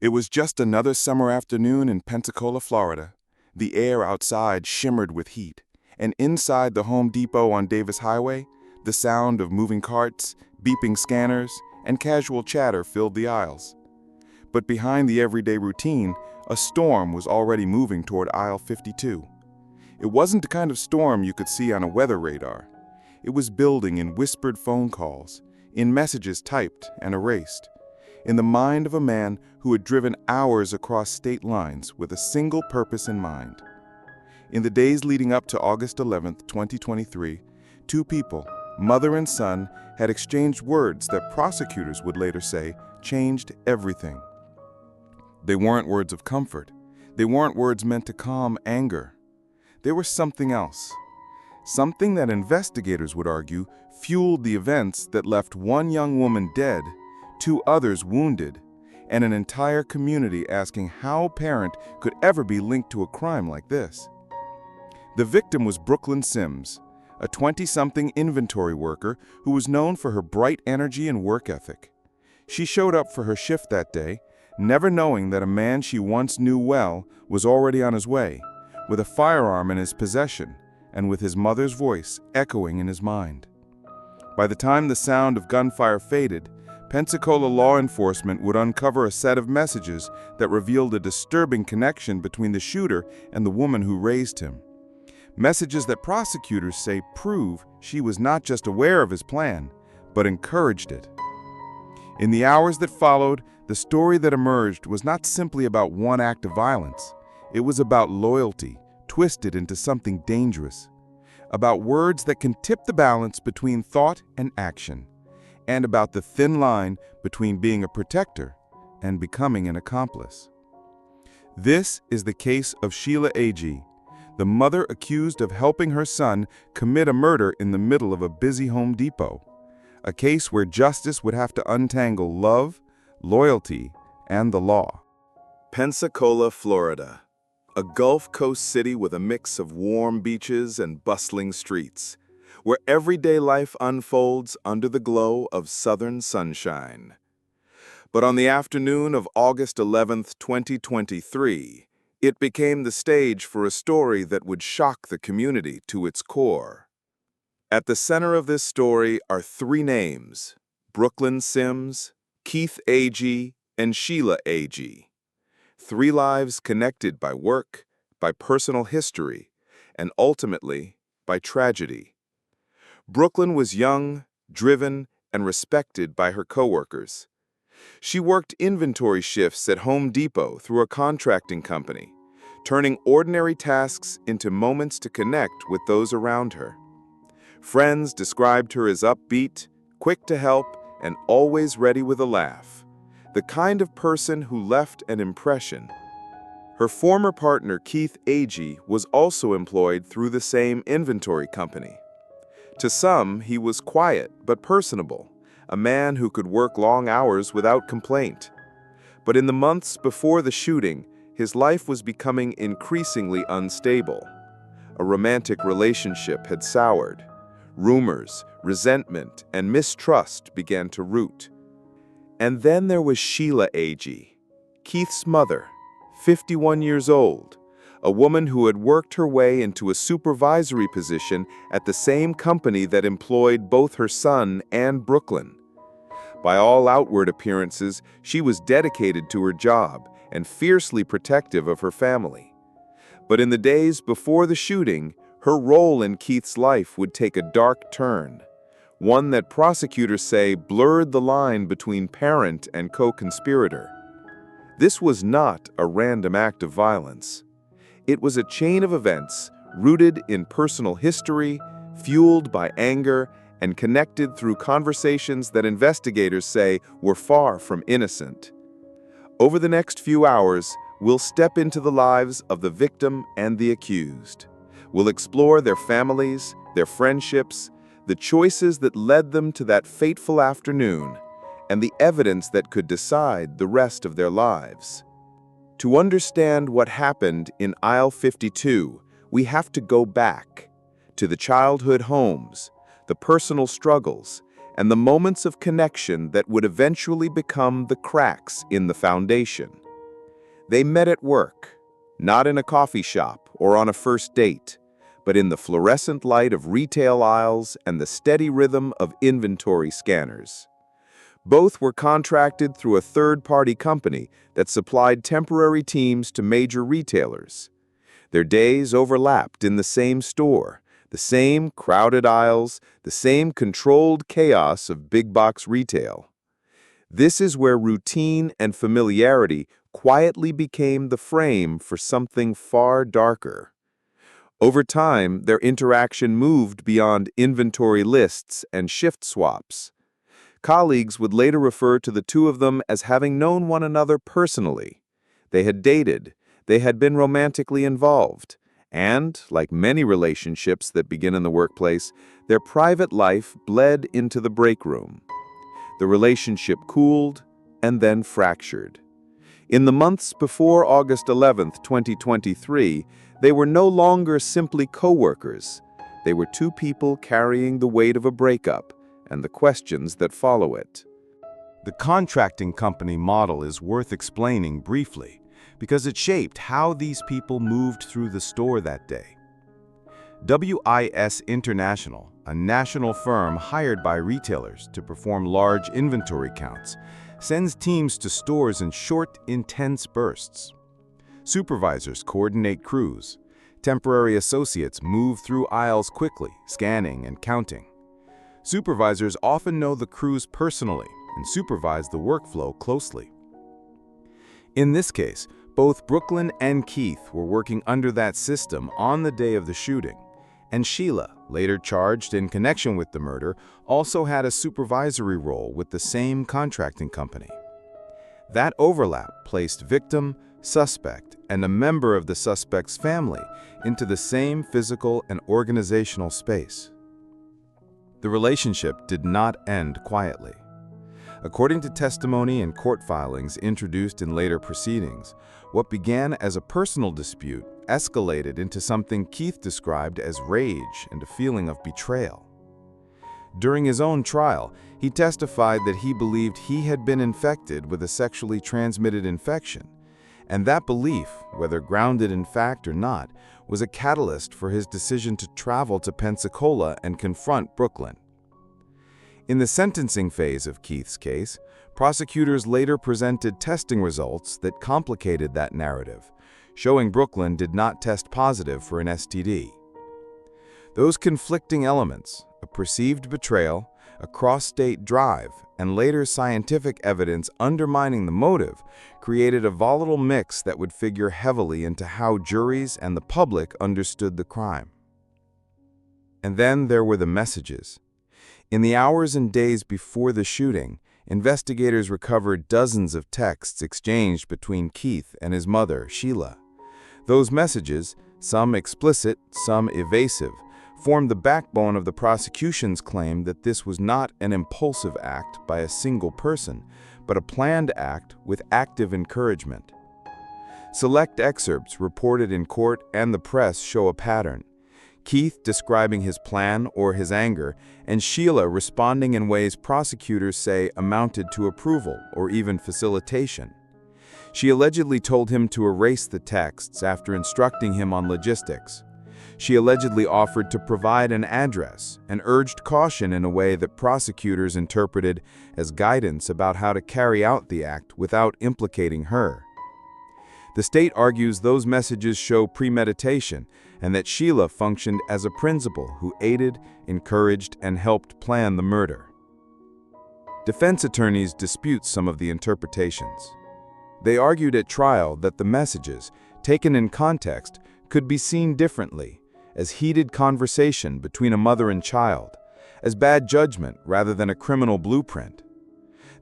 It was just another summer afternoon in Pensacola, Florida. The air outside shimmered with heat, and inside the Home Depot on Davis Highway, the sound of moving carts, beeping scanners, and casual chatter filled the aisles. But behind the everyday routine, a storm was already moving toward aisle 52. It wasn't the kind of storm you could see on a weather radar. It was building in whispered phone calls, in messages typed and erased, in the mind of a man who had driven hours across state lines with a single purpose in mind. In the days leading up to August 11, 2023, two people, mother and son, had exchanged words that prosecutors would later say changed everything. They weren't words of comfort. They weren't words meant to calm anger. They were something else. Something that investigators would argue fueled the events that left one young woman dead, two others wounded, and an entire community asking how a parent could ever be linked to a crime like this. The victim was Brooklyn Sims, a 20-something inventory worker who was known for her bright energy and work ethic. She showed up for her shift that day, never knowing that a man she once knew well was already on his way, with a firearm in his possession and with his mother's voice echoing in his mind. By the time the sound of gunfire faded, Pensacola law enforcement would uncover a set of messages that revealed a disturbing connection between the shooter and the woman who raised him. Messages that prosecutors say prove she was not just aware of his plan, but encouraged it. In the hours that followed, the story that emerged was not simply about one act of violence. It was about loyalty, twisted into something dangerous. About words that can tip the balance between thought and action. And about the thin line between being a protector and becoming an accomplice. This is the case of Sheila Agee, the mother accused of helping her son commit a murder in the middle of a busy Home Depot. A case where justice would have to untangle love, loyalty, and the law. Pensacola, Florida, a Gulf Coast city with a mix of warm beaches and bustling streets, where everyday life unfolds under the glow of southern sunshine. But on the afternoon of August 11, 2023, it became the stage for a story that would shock the community to its core. At the center of this story are three names: Brooklyn Sims, Keith Agee, and Sheila Agee. Three lives connected by work, by personal history, and ultimately by tragedy. Brooklyn was young, driven, and respected by her coworkers. She worked inventory shifts at Home Depot through a contracting company, turning ordinary tasks into moments to connect with those around her. Friends described her as upbeat, quick to help, and always ready with a laugh, the kind of person who left an impression. Her former partner, Keith Agee, was also employed through the same inventory company. To some, he was quiet but personable, a man who could work long hours without complaint. But in the months before the shooting, his life was becoming increasingly unstable. A romantic relationship had soured. Rumors, resentment, and mistrust began to root. And then there was Sheila Agee, Keith's mother, 51 years old, a woman who had worked her way into a supervisory position at the same company that employed both her son and Brooklyn. By all outward appearances, she was dedicated to her job and fiercely protective of her family. But in the days before the shooting, her role in Keith's life would take a dark turn, one that prosecutors say blurred the line between parent and co-conspirator. This was not a random act of violence. It was a chain of events rooted in personal history, fueled by anger, and connected through conversations that investigators say were far from innocent. Over the next few hours, we'll step into the lives of the victim and the accused. We'll explore their families, their friendships, the choices that led them to that fateful afternoon, and the evidence that could decide the rest of their lives. To understand what happened in aisle 52, we have to go back to the childhood homes, the personal struggles, and the moments of connection that would eventually become the cracks in the foundation. They met at work, not in a coffee shop or on a first date, but in the fluorescent light of retail aisles and the steady rhythm of inventory scanners. Both were contracted through a third-party company that supplied temporary teams to major retailers. Their days overlapped in the same store, the same crowded aisles, the same controlled chaos of big-box retail. This is where routine and familiarity quietly became the frame for something far darker. Over time, their interaction moved beyond inventory lists and shift swaps. Colleagues would later refer to the two of them as having known one another personally. They had dated, they had been romantically involved, and, like many relationships that begin in the workplace, their private life bled into the break room. The relationship cooled and then fractured. In the months before August 11, 2023, they were no longer simply co-workers. They were two people carrying the weight of a breakup and the questions that follow it. The contracting company model is worth explaining briefly because it shaped how these people moved through the store that day. WIS International, a national firm hired by retailers to perform large inventory counts, sends teams to stores in short, intense bursts. Supervisors coordinate crews. Temporary associates move through aisles quickly, scanning and counting. Supervisors often know the crews personally and supervise the workflow closely. In this case, both Brooklyn and Keith were working under that system on the day of the shooting, and Sheila, later charged in connection with the murder, also had a supervisory role with the same contracting company. That overlap placed victim, suspect, and a member of the suspect's family into the same physical and organizational space. The relationship did not end quietly. According to testimony and court filings introduced in later proceedings, what began as a personal dispute escalated into something Keith described as rage and a feeling of betrayal. During his own trial, he testified that he believed he had been infected with a sexually transmitted infection, and that belief, whether grounded in fact or not, was a catalyst for his decision to travel to Pensacola and confront Brooklyn. In the sentencing phase of Keith's case, prosecutors later presented testing results that complicated that narrative, showing Brooklyn did not test positive for an STD. Those conflicting elements, a perceived betrayal, a cross-state drive, and later scientific evidence undermining the motive, created a volatile mix that would figure heavily into how juries and the public understood the crime. And then there were the messages. In the hours and days before the shooting, investigators recovered dozens of texts exchanged between Keith and his mother, Sheila. Those messages, some explicit, some evasive, formed the backbone of the prosecution's claim that this was not an impulsive act by a single person, but a planned act with active encouragement. Select excerpts reported in court and the press show a pattern. Keith describing his plan or his anger, and Sheila responding in ways prosecutors say amounted to approval or even facilitation. She allegedly told him to erase the texts after instructing him on logistics. She allegedly offered to provide an address and urged caution in a way that prosecutors interpreted as guidance about how to carry out the act without implicating her. The state argues those messages show premeditation and that Sheila functioned as a principal who aided, encouraged, and helped plan the murder. Defense attorneys dispute some of the interpretations. They argued at trial that the messages, taken in context, could be seen differently, as heated conversation between a mother and child, as bad judgment rather than a criminal blueprint.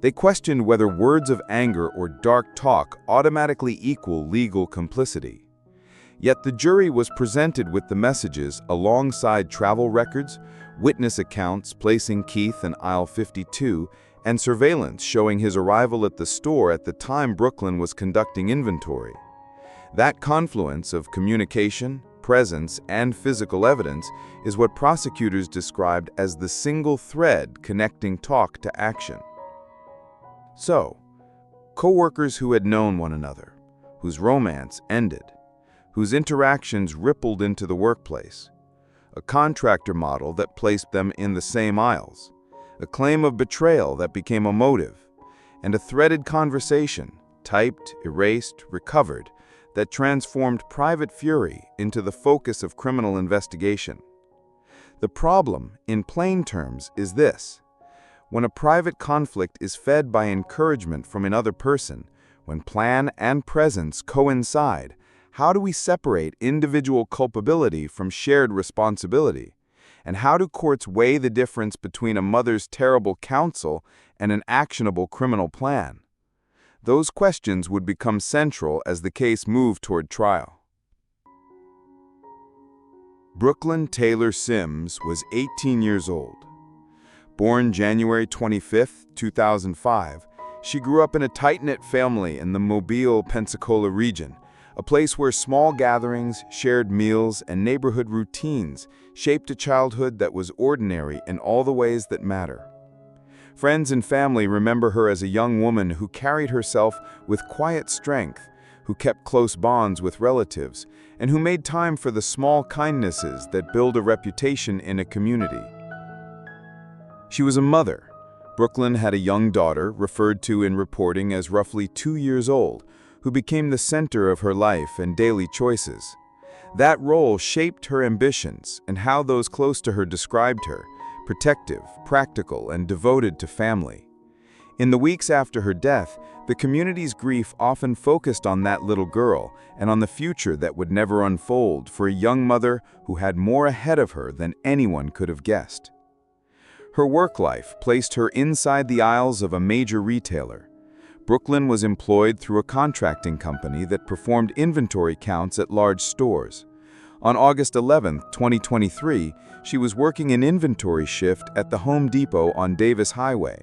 They questioned whether words of anger or dark talk automatically equal legal complicity. Yet the jury was presented with the messages alongside travel records, witness accounts placing Keith in aisle 52, and surveillance showing his arrival at the store at the time Brooklyn was conducting inventory. That confluence of communication, presence, and physical evidence is what prosecutors described as the single thread connecting talk to action. So, co-workers who had known one another, whose romance ended, whose interactions rippled into the workplace, a contractor model that placed them in the same aisles, a claim of betrayal that became a motive, and a threaded conversation, typed, erased, recovered, that transformed private fury into the focus of criminal investigation. The problem, in plain terms, is this. When a private conflict is fed by encouragement from another person, when plan and presence coincide, how do we separate individual culpability from shared responsibility? And how do courts weigh the difference between a mother's terrible counsel and an actionable criminal plan? Those questions would become central as the case moved toward trial. Brooklyn Taylor Sims was 18 years old. Born January 25, 2005, she grew up in a tight-knit family in the Mobile, Pensacola region, a place where small gatherings, shared meals, and neighborhood routines shaped a childhood that was ordinary in all the ways that matter. Friends and family remember her as a young woman who carried herself with quiet strength, who kept close bonds with relatives, and who made time for the small kindnesses that build a reputation in a community. She was a mother. Brooklyn had a young daughter, referred to in reporting as roughly 2 years old, who became the center of her life and daily choices. That role shaped her ambitions and how those close to her described her: protective, practical, and devoted to family. In the weeks after her death, the community's grief often focused on that little girl and on the future that would never unfold for a young mother who had more ahead of her than anyone could have guessed. Her work life placed her inside the aisles of a major retailer. Brooklyn was employed through a contracting company that performed inventory counts at large stores. On August 11, 2023, she was working an inventory shift at the Home Depot on Davis Highway.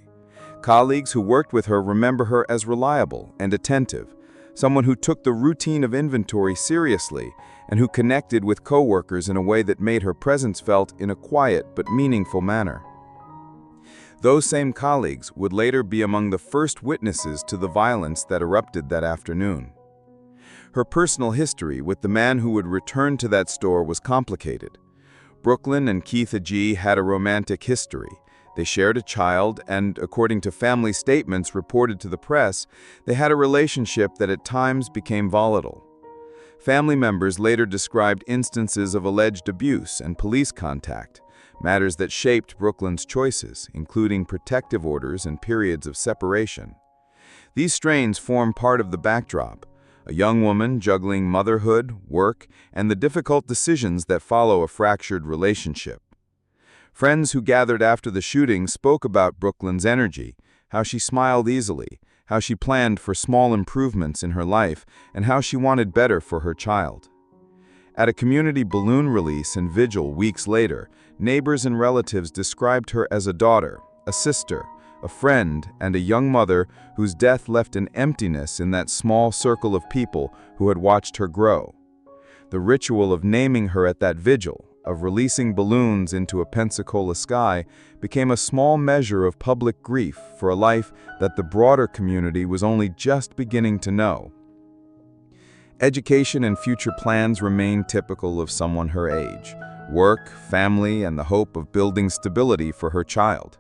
Colleagues who worked with her remember her as reliable and attentive, someone who took the routine of inventory seriously and who connected with coworkers in a way that made her presence felt in a quiet but meaningful manner. Those same colleagues would later be among the first witnesses to the violence that erupted that afternoon. Her personal history with the man who would return to that store was complicated. Brooklyn and Keith Agee had a romantic history. They shared a child, and according to family statements reported to the press, they had a relationship that at times became volatile. Family members later described instances of alleged abuse and police contact, matters that shaped Brooklyn's choices, including protective orders and periods of separation. These strains form part of the backdrop, a young woman juggling motherhood, work, and the difficult decisions that follow a fractured relationship. Friends who gathered after the shooting spoke about Brooklyn's energy, how she smiled easily, how she planned for small improvements in her life, and how she wanted better for her child. At a community balloon release and vigil weeks later, neighbors and relatives described her as a daughter, a sister, a friend, and a young mother whose death left an emptiness in that small circle of people who had watched her grow. The ritual of naming her at that vigil, of releasing balloons into a Pensacola sky, became a small measure of public grief for a life that the broader community was only just beginning to know. Education and future plans remained typical of someone her age: work, family, and the hope of building stability for her child.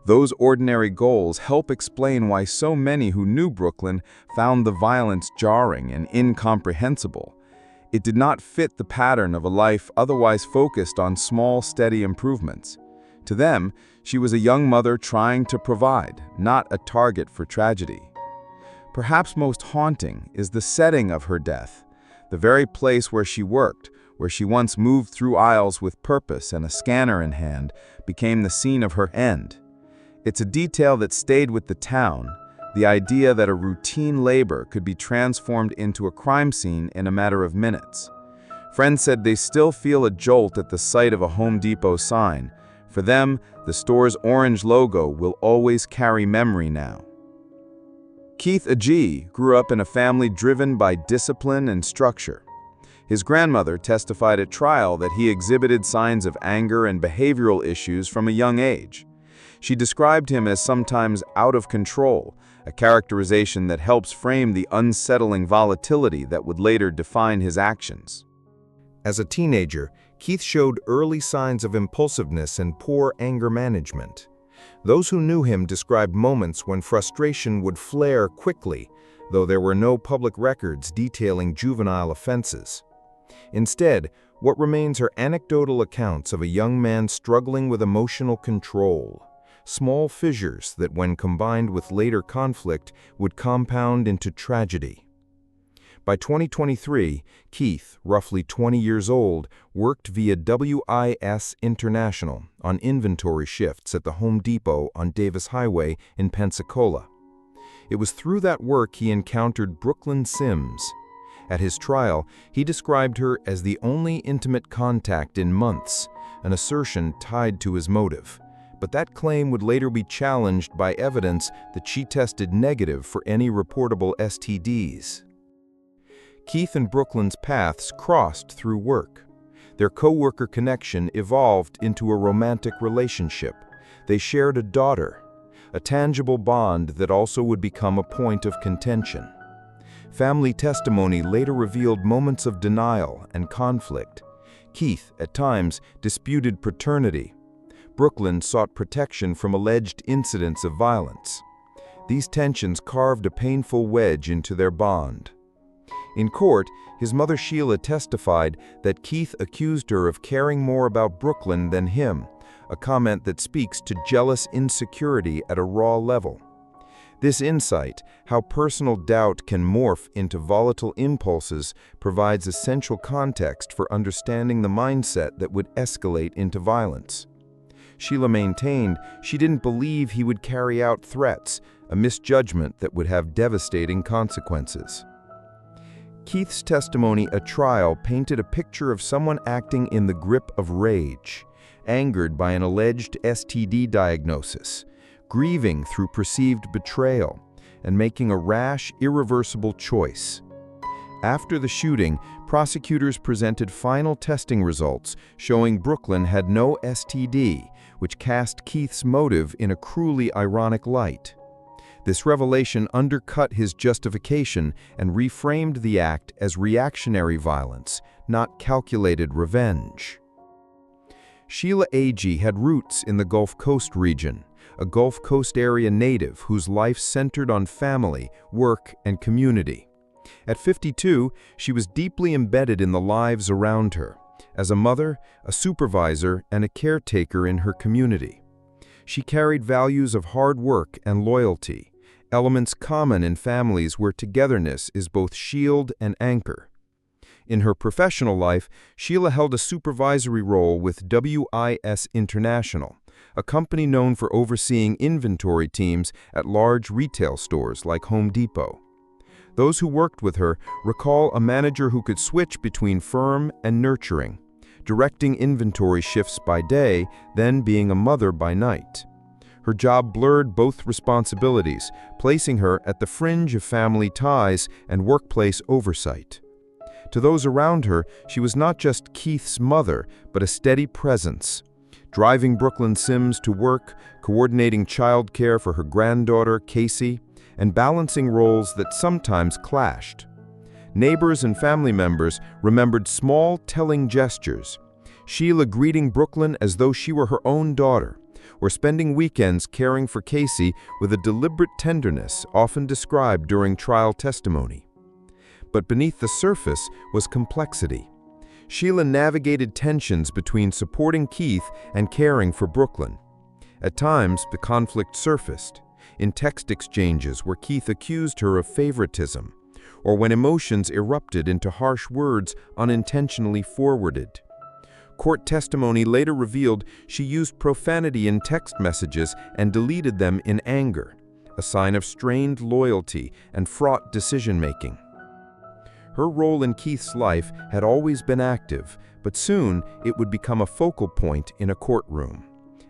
Those ordinary goals help explain why so many who knew Brooklyn found the violence jarring and incomprehensible. It did not fit the pattern of a life otherwise focused on small, steady improvements. To them, she was a young mother trying to provide, not a target for tragedy. Perhaps most haunting is the setting of her death. The very place where she worked, where she once moved through aisles with purpose and a scanner in hand, became the scene of her end. It's a detail that stayed with the town, the idea that a routine labor could be transformed into a crime scene in a matter of minutes. Friends said they still feel a jolt at the sight of a Home Depot sign. For them, the store's orange logo will always carry memory now. Keith Agee grew up in a family driven by discipline and structure. His grandmother testified at trial that he exhibited signs of anger and behavioral issues from a young age. She described him as sometimes out of control, a characterization that helps frame the unsettling volatility that would later define his actions. As a teenager, Keith showed early signs of impulsiveness and poor anger management. Those who knew him described moments when frustration would flare quickly, though there were no public records detailing juvenile offenses. Instead, what remains are anecdotal accounts of a young man struggling with emotional control, small fissures that, when combined with later conflict, would compound into tragedy. By 2023, Keith, roughly 20 years old, worked via WIS International on inventory shifts at the Home Depot on Davis Highway in Pensacola. It was through that work he encountered Brooklyn Sims. At his trial, he described her as the only intimate contact in months, an assertion tied to his motive. But that claim would later be challenged by evidence that she tested negative for any reportable STDs. Keith and Brooklyn's paths crossed through work. Their co-worker connection evolved into a romantic relationship. They shared a daughter, a tangible bond that also would become a point of contention. Family testimony later revealed moments of denial and conflict. Keith, at times, disputed paternity. Brooklyn sought protection from alleged incidents of violence. These tensions carved a painful wedge into their bond. In court, his mother Sheila testified that Keith accused her of caring more about Brooklyn than him, a comment that speaks to jealous insecurity at a raw level. This insight, how personal doubt can morph into volatile impulses, provides essential context for understanding the mindset that would escalate into violence. Sheila maintained she didn't believe he would carry out threats, a misjudgment that would have devastating consequences. Keith's testimony at trial painted a picture of someone acting in the grip of rage, angered by an alleged STD diagnosis, grieving through perceived betrayal, and making a rash, irreversible choice. After the shooting, prosecutors presented final testing results showing Brooklyn had no STD, which cast Keith's motive in a cruelly ironic light. This revelation undercut his justification and reframed the act as reactionary violence, not calculated revenge. Sheila Agee had roots in the Gulf Coast region, a Gulf Coast area native whose life centered on family, work, and community. At 52, she was deeply embedded in the lives around her, as a mother, a supervisor, and a caretaker in her community. She carried values of hard work and loyalty, elements common in families where togetherness is both shield and anchor. In her professional life, Sheila held a supervisory role with WIS International, a company known for overseeing inventory teams at large retail stores like Home Depot. Those who worked with her recall a manager who could switch between firm and nurturing, directing inventory shifts by day, then being a mother by night. Her job blurred both responsibilities, placing her at the fringe of family ties and workplace oversight. To those around her, she was not just Keith's mother, but a steady presence, driving Brooklyn Sims to work, coordinating childcare for her granddaughter, Casey, and balancing roles that sometimes clashed. Neighbors and family members remembered small, telling gestures. Sheila greeting Brooklyn as though she were her own daughter, or spending weekends caring for Casey with a deliberate tenderness often described during trial testimony. But beneath the surface was complexity. Sheila navigated tensions between supporting Keith and caring for Brooklyn. At times, the conflict surfaced, in text exchanges where Keith accused her of favoritism, or when emotions erupted into harsh words unintentionally forwarded. Court testimony later revealed she used profanity in text messages and deleted them in anger, a sign of strained loyalty and fraught decision-making. Her role in Keith's life had always been active, but soon it would become a focal point in a courtroom.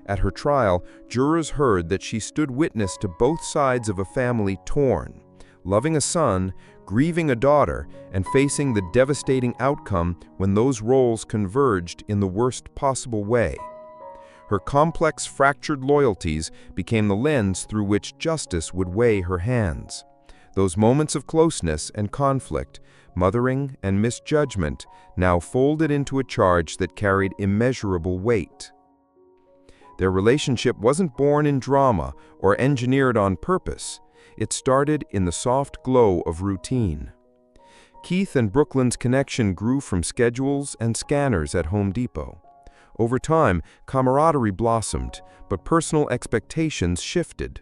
At her trial, jurors heard that she stood witness to both sides of a family torn, loving a son, grieving a daughter, and facing the devastating outcome when those roles converged in the worst possible way. Her complex, fractured loyalties became the lens through which justice would weigh her hands. Those moments of closeness and conflict, mothering and misjudgment, now folded into a charge that carried immeasurable weight. Their relationship wasn't born in drama or engineered on purpose. It started in the soft glow of routine. Keith and Brooklyn's connection grew from schedules and scanners at Home Depot. Over time, camaraderie blossomed, but personal expectations shifted.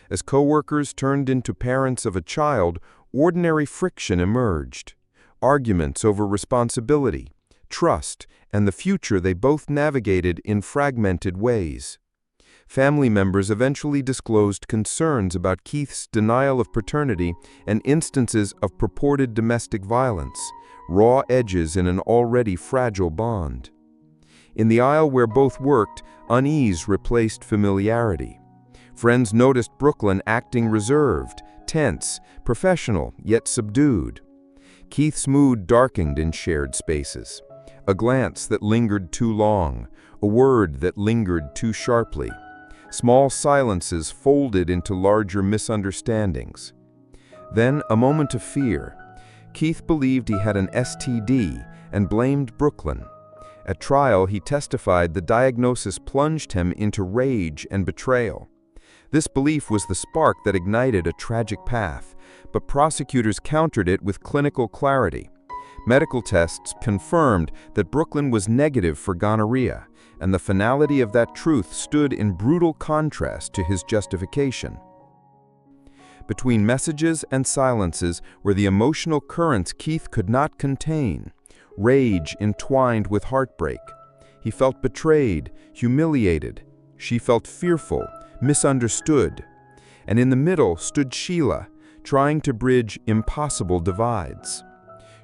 As co-workers turned into parents of a child, ordinary friction emerged. Arguments over responsibility, trust, and the future they both navigated in fragmented ways. Family members eventually disclosed concerns about Keith's denial of paternity and instances of purported domestic violence, raw edges in an already fragile bond. In the aisle where both worked, unease replaced familiarity. Friends noticed Brooklyn acting reserved, tense, professional, yet subdued. Keith's mood darkened in shared spaces. A glance that lingered too long, a word that lingered too sharply. Small silences folded into larger misunderstandings. Then a moment of fear. Keith believed he had an STD and blamed Brooklyn. At trial, he testified the diagnosis plunged him into rage and betrayal. This belief was the spark that ignited a tragic path, but prosecutors countered it with clinical clarity. Medical tests confirmed that Brooklyn was negative for gonorrhea, and the finality of that truth stood in brutal contrast to his justification. Between messages and silences were the emotional currents Keith could not contain, rage entwined with heartbreak. He felt betrayed, humiliated. She felt fearful, misunderstood. And in the middle stood Sheila, trying to bridge impossible divides.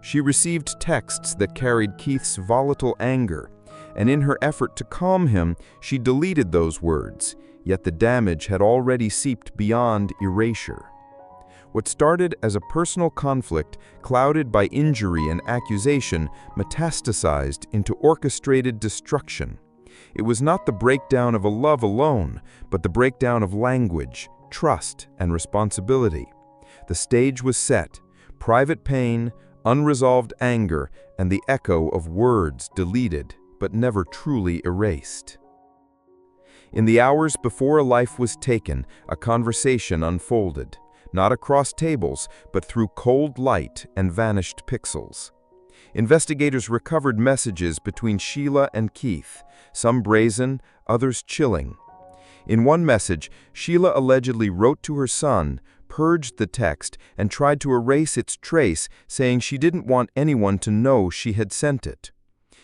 She received texts that carried Keith's volatile anger, and in her effort to calm him, she deleted those words, yet the damage had already seeped beyond erasure. What started as a personal conflict, clouded by injury and accusation, metastasized into orchestrated destruction. It was not the breakdown of a love alone, but the breakdown of language, trust, and responsibility. The stage was set, private pain, unresolved anger, and the echo of words deleted, but never truly erased. In the hours before a life was taken, a conversation unfolded, not across tables, but through cold light and vanished pixels. Investigators recovered messages between Sheila and Keith, some brazen, others chilling. In one message, Sheila allegedly wrote to her son, purged the text, and tried to erase its trace, saying she didn't want anyone to know she had sent it.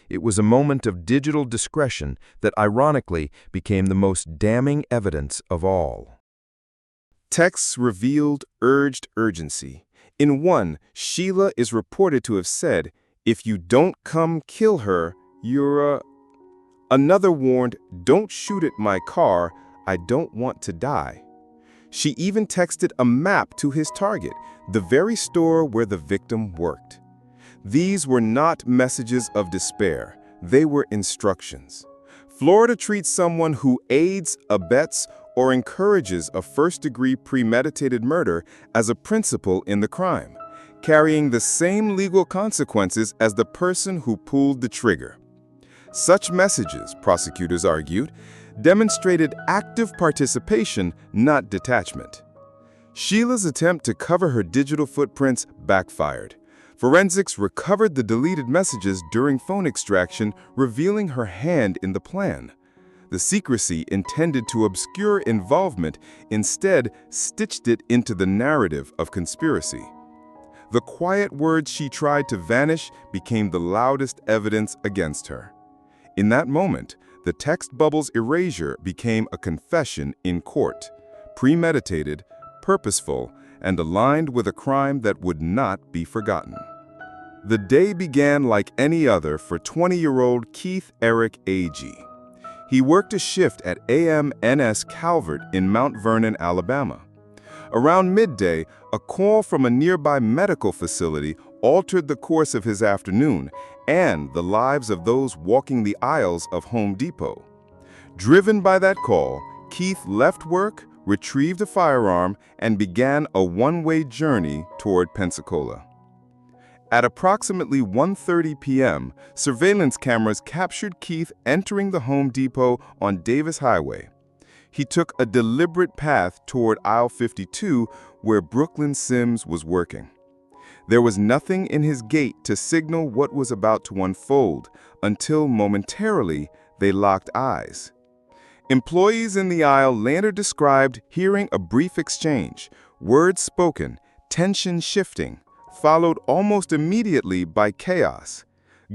It was a moment of digital discretion that ironically became the most damning evidence of all. Texts revealed urged urgency. In one, Sheila is reported to have said, "If you don't come kill her, you're a..." Another warned, "Don't shoot at my car, I don't want to die." She even texted a map to his target, the very store where the victim worked. These were not messages of despair, they were instructions. Florida treats someone who aids, abets, or encourages a first-degree premeditated murder as a principal in the crime, carrying the same legal consequences as the person who pulled the trigger. Such messages, prosecutors argued, demonstrated active participation, not detachment. Sheila's attempt to cover her digital footprints backfired. Forensics recovered the deleted messages during phone extraction, revealing her hand in the plan. The secrecy intended to obscure involvement instead stitched it into the narrative of conspiracy. The quiet words she tried to vanish became the loudest evidence against her. In that moment, the text bubble's erasure became a confession in court, premeditated, purposeful, and aligned with a crime that would not be forgotten. The day began like any other for 20-year-old Keith Eric Agee. He worked a shift at AMNS Calvert in Mount Vernon, Alabama. Around midday, a call from a nearby medical facility altered the course of his afternoon and the lives of those walking the aisles of Home Depot. Driven by that call, Keith left work, retrieved a firearm, and began a one-way journey toward Pensacola. At approximately 1:30 p.m., surveillance cameras captured Keith entering the Home Depot on Davis Highway. He took a deliberate path toward aisle 52 where Brooklyn Sims was working. There was nothing in his gait to signal what was about to unfold until momentarily they locked eyes. Employees in the aisle later described hearing a brief exchange, words spoken, tension shifting, followed almost immediately by chaos.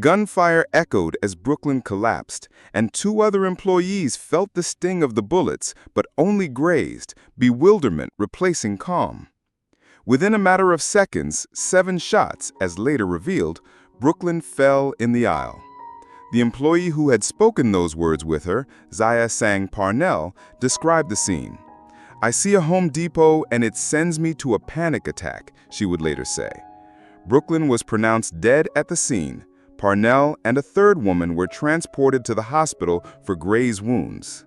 Gunfire echoed as Brooklyn collapsed, and two other employees felt the sting of the bullets but only grazed, bewilderment replacing calm. Within a matter of seconds, 7 shots, as later revealed, Brooklyn fell in the aisle. The employee who had spoken those words with her, Zaya Sang Parnell, described the scene. "I see a Home Depot and it sends me to a panic attack," she would later say. Brooklyn was pronounced dead at the scene. Parnell and a third woman were transported to the hospital for graze wounds.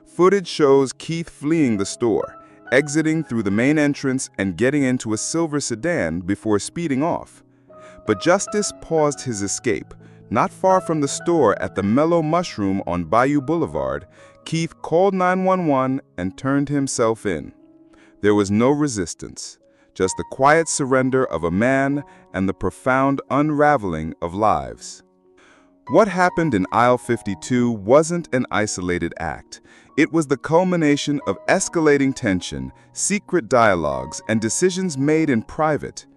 Footage shows Keith fleeing the store, exiting through the main entrance and getting into a silver sedan before speeding off. But justice paused his escape. Not far from the store at the Mellow Mushroom on Bayou Boulevard, Keith called 911 and turned himself in. There was no resistance, just the quiet surrender of a man and the profound unraveling of lives. What happened in aisle 52 wasn't an isolated act. It was the culmination of escalating tension, secret dialogues, and decisions made in private.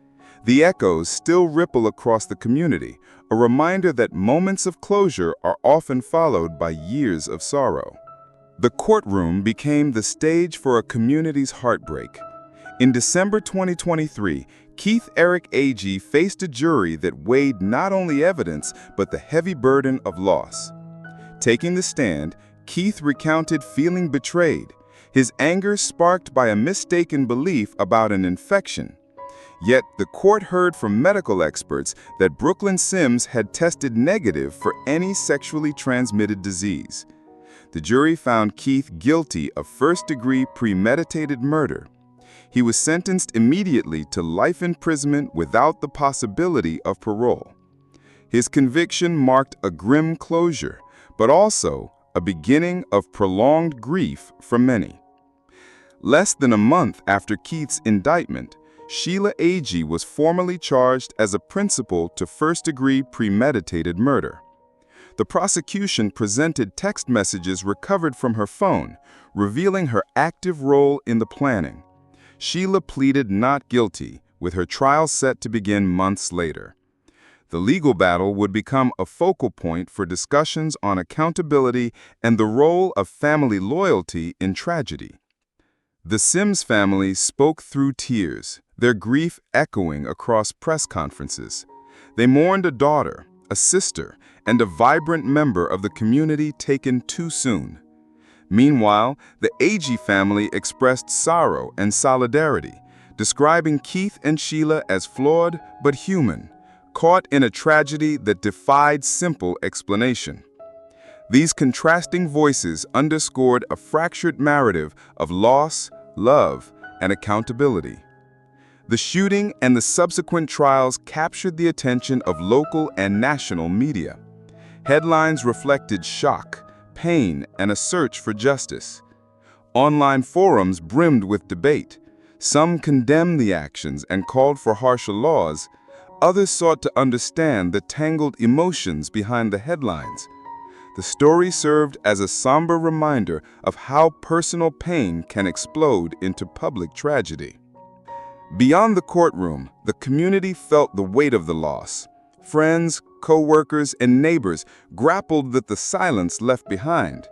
The echoes still ripple across the community, a reminder that moments of closure are often followed by years of sorrow. The courtroom became the stage for a community's heartbreak. In December 2023, Keith Eric Agee faced a jury that weighed not only evidence but the heavy burden of loss. Taking the stand, Keith recounted feeling betrayed, his anger sparked by a mistaken belief about an infection. Yet the court heard from medical experts that Brooklyn Sims had tested negative for any sexually transmitted disease. The jury found Keith guilty of first-degree premeditated murder. He was sentenced immediately to life imprisonment without the possibility of parole. His conviction marked a grim closure, but also a beginning of prolonged grief for many. Less than a month after Keith's indictment, Sheila Agee was formally charged as a principal to first-degree premeditated murder. The prosecution presented text messages recovered from her phone, revealing her active role in the planning. Sheila pleaded not guilty, with her trial set to begin months later. The legal battle would become a focal point for discussions on accountability and the role of family loyalty in tragedy. The Sims family spoke through tears, their grief echoing across press conferences. They mourned a daughter, a sister, and a vibrant member of the community taken too soon. Meanwhile, the Agee family expressed sorrow and solidarity, describing Keith and Sheila as flawed but human, caught in a tragedy that defied simple explanation. These contrasting voices underscored a fractured narrative of loss, love, and accountability. The shooting and the subsequent trials captured the attention of local and national media. Headlines reflected shock, pain, and a search for justice. Online forums brimmed with debate. Some condemned the actions and called for harsher laws. Others sought to understand the tangled emotions behind the headlines. The story served as a somber reminder of how personal pain can explode into public tragedy. Beyond the courtroom, the community felt the weight of the loss. Friends, co-workers, and neighbors grappled with the silence left behind.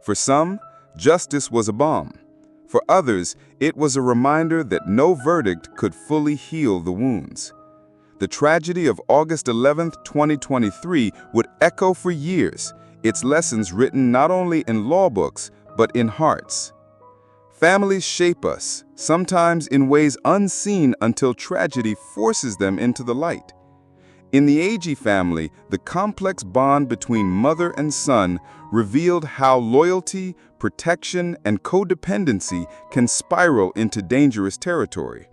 For some, justice was a balm. For others, it was a reminder that no verdict could fully heal the wounds. The tragedy of August 11, 2023 would echo for years, its lessons written not only in law books, but in hearts. Families shape us, sometimes in ways unseen until tragedy forces them into the light. In the Agee family, the complex bond between mother and son revealed how loyalty, protection, and codependency can spiral into dangerous territory.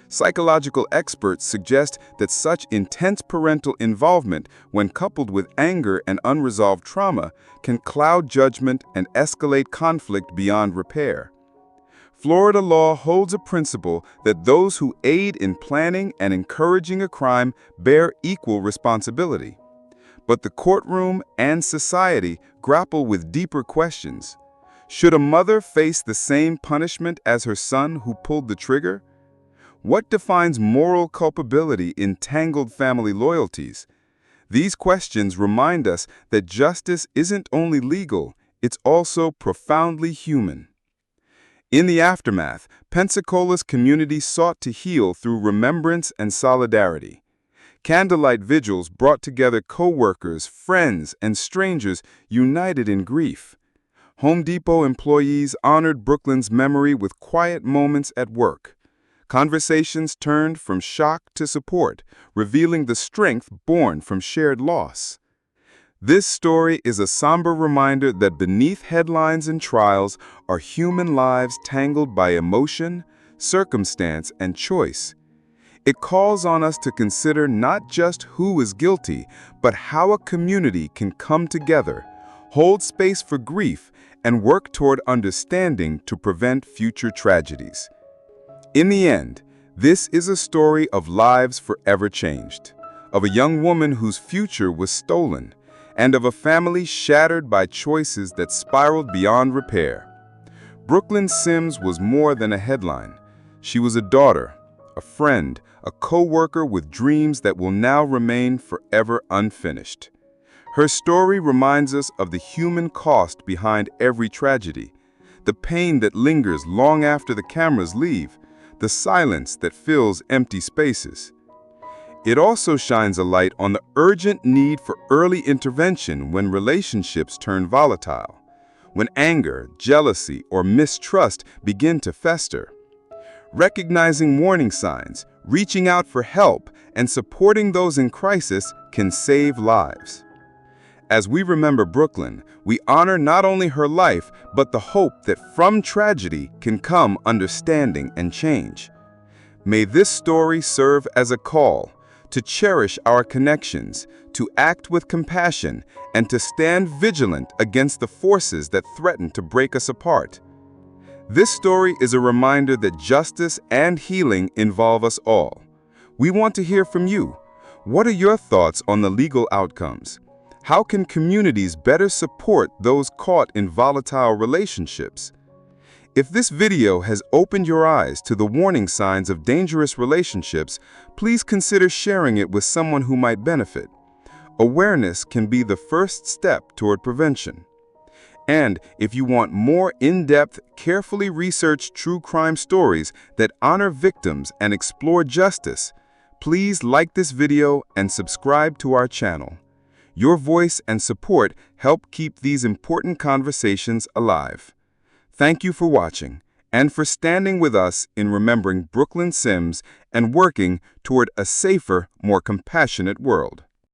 Psychological experts suggest that such intense parental involvement, when coupled with anger and unresolved trauma, can cloud judgment and escalate conflict beyond repair. Florida law holds a principle that those who aid in planning and encouraging a crime bear equal responsibility. But the courtroom and society grapple with deeper questions. Should a mother face the same punishment as her son who pulled the trigger? What defines moral culpability in tangled family loyalties? These questions remind us that justice isn't only legal, it's also profoundly human. In the aftermath, Pensacola's community sought to heal through remembrance and solidarity. Candlelight vigils brought together co-workers, friends, and strangers united in grief. Home Depot employees honored Brooklyn's memory with quiet moments at work. Conversations turned from shock to support, revealing the strength born from shared loss. This story is a somber reminder that beneath headlines and trials are human lives tangled by emotion, circumstance, and choice. It calls on us to consider not just who is guilty, but how a community can come together, hold space for grief, and work toward understanding to prevent future tragedies. In the end, this is a story of lives forever changed, of a young woman whose future was stolen, and of a family shattered by choices that spiraled beyond repair. Brooklyn Sims was more than a headline. She was a daughter, a friend, a co-worker with dreams that will now remain forever unfinished. Her story reminds us of the human cost behind every tragedy, the pain that lingers long after the cameras leave, the silence that fills empty spaces. It also shines a light on the urgent need for early intervention when relationships turn volatile, when anger, jealousy, or mistrust begin to fester. Recognizing warning signs, reaching out for help, and supporting those in crisis can save lives. As we remember Brooklyn, we honor not only her life, but the hope that from tragedy can come understanding and change. May this story serve as a call to cherish our connections, to act with compassion, and to stand vigilant against the forces that threaten to break us apart. This story is a reminder that justice and healing involve us all. We want to hear from you. What are your thoughts on the legal outcomes? How can communities better support those caught in volatile relationships? If this video has opened your eyes to the warning signs of dangerous relationships, please consider sharing it with someone who might benefit. Awareness can be the first step toward prevention. And if you want more in-depth, carefully researched true crime stories that honor victims and explore justice, please like this video and subscribe to our channel. Your voice and support help keep these important conversations alive. Thank you for watching and for standing with us in remembering Brooklyn Sims and working toward a safer, more compassionate world.